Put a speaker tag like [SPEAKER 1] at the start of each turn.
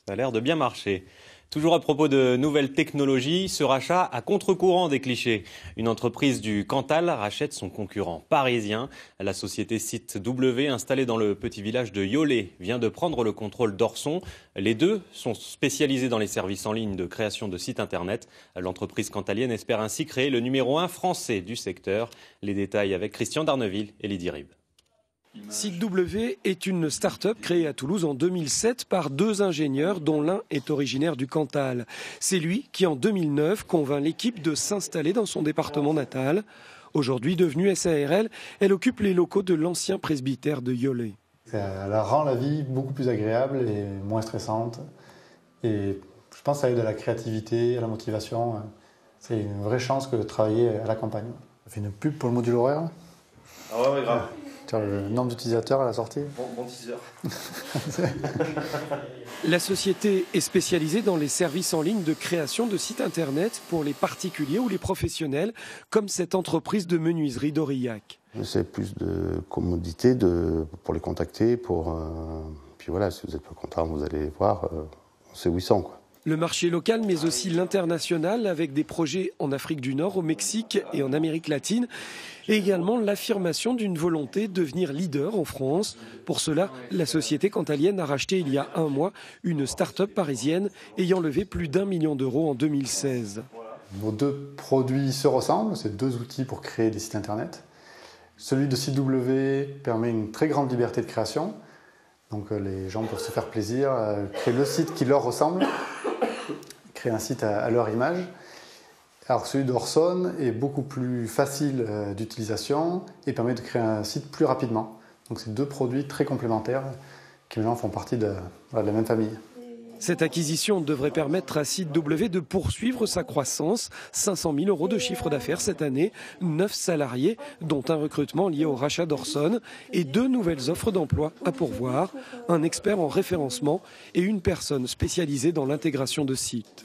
[SPEAKER 1] Ça a l'air de bien marcher. Toujours à propos de nouvelles technologies, ce rachat à contre-courant des clichés. Une entreprise du Cantal rachète son concurrent parisien. La société Site W, installée dans le petit village de Yolé, vient de prendre le contrôle d'Orson. Les deux sont spécialisés dans les services en ligne de création de sites internet. L'entreprise cantalienne espère ainsi créer le numéro 1 français du secteur. Les détails avec Christian Darneville et Lydie Rib.
[SPEAKER 2] Site W est une start-up créée à Toulouse en 2007 par deux ingénieurs dont l'un est originaire du Cantal. C'est lui qui en 2009 convainc l'équipe de s'installer dans son département natal. Aujourd'hui devenue SARL, elle occupe les locaux de l'ancien presbytère de Yolé.
[SPEAKER 3] Ça rend la vie beaucoup plus agréable et moins stressante. Et je pense que ça aide à la créativité, à la motivation. C'est une vraie chance que de travailler à la campagne. Ça fait une pub pour le module horaire.
[SPEAKER 1] Ah ouais, grave.
[SPEAKER 3] Le nombre d'utilisateurs à la sortie.
[SPEAKER 1] Bon teaser.
[SPEAKER 2] La société est spécialisée dans les services en ligne de création de sites internet pour les particuliers ou les professionnels, comme cette entreprise de menuiserie d'Aurillac.
[SPEAKER 4] C'est plus de commodité pour les contacter. Puis voilà, si vous n'êtes pas content, vous allez voir, c'est où ils sont, quoi.
[SPEAKER 2] Le marché local, mais aussi l'international, avec des projets en Afrique du Nord, au Mexique et en Amérique latine. Et également l'affirmation d'une volonté de devenir leader en France. Pour cela, la société cantalienne a racheté il y a un mois une start-up parisienne ayant levé plus d'1 million d'euros en 2016.
[SPEAKER 3] Nos deux produits se ressemblent, c'est deux outils pour créer des sites internet. Celui de Site W permet une très grande liberté de création. Donc les gens peuvent se faire plaisir, créer le site qui leur ressemble, créer un site à leur image. Alors celui d'Orson est beaucoup plus facile d'utilisation et permet de créer un site plus rapidement. Donc c'est deux produits très complémentaires qui maintenant font partie de la même famille.
[SPEAKER 2] Cette acquisition devrait permettre à Site W de poursuivre sa croissance. 500 000 euros de chiffre d'affaires cette année, 9 salariés, dont un recrutement lié au rachat d'Orson et 2 nouvelles offres d'emploi à pourvoir, un expert en référencement et une personne spécialisée dans l'intégration de sites.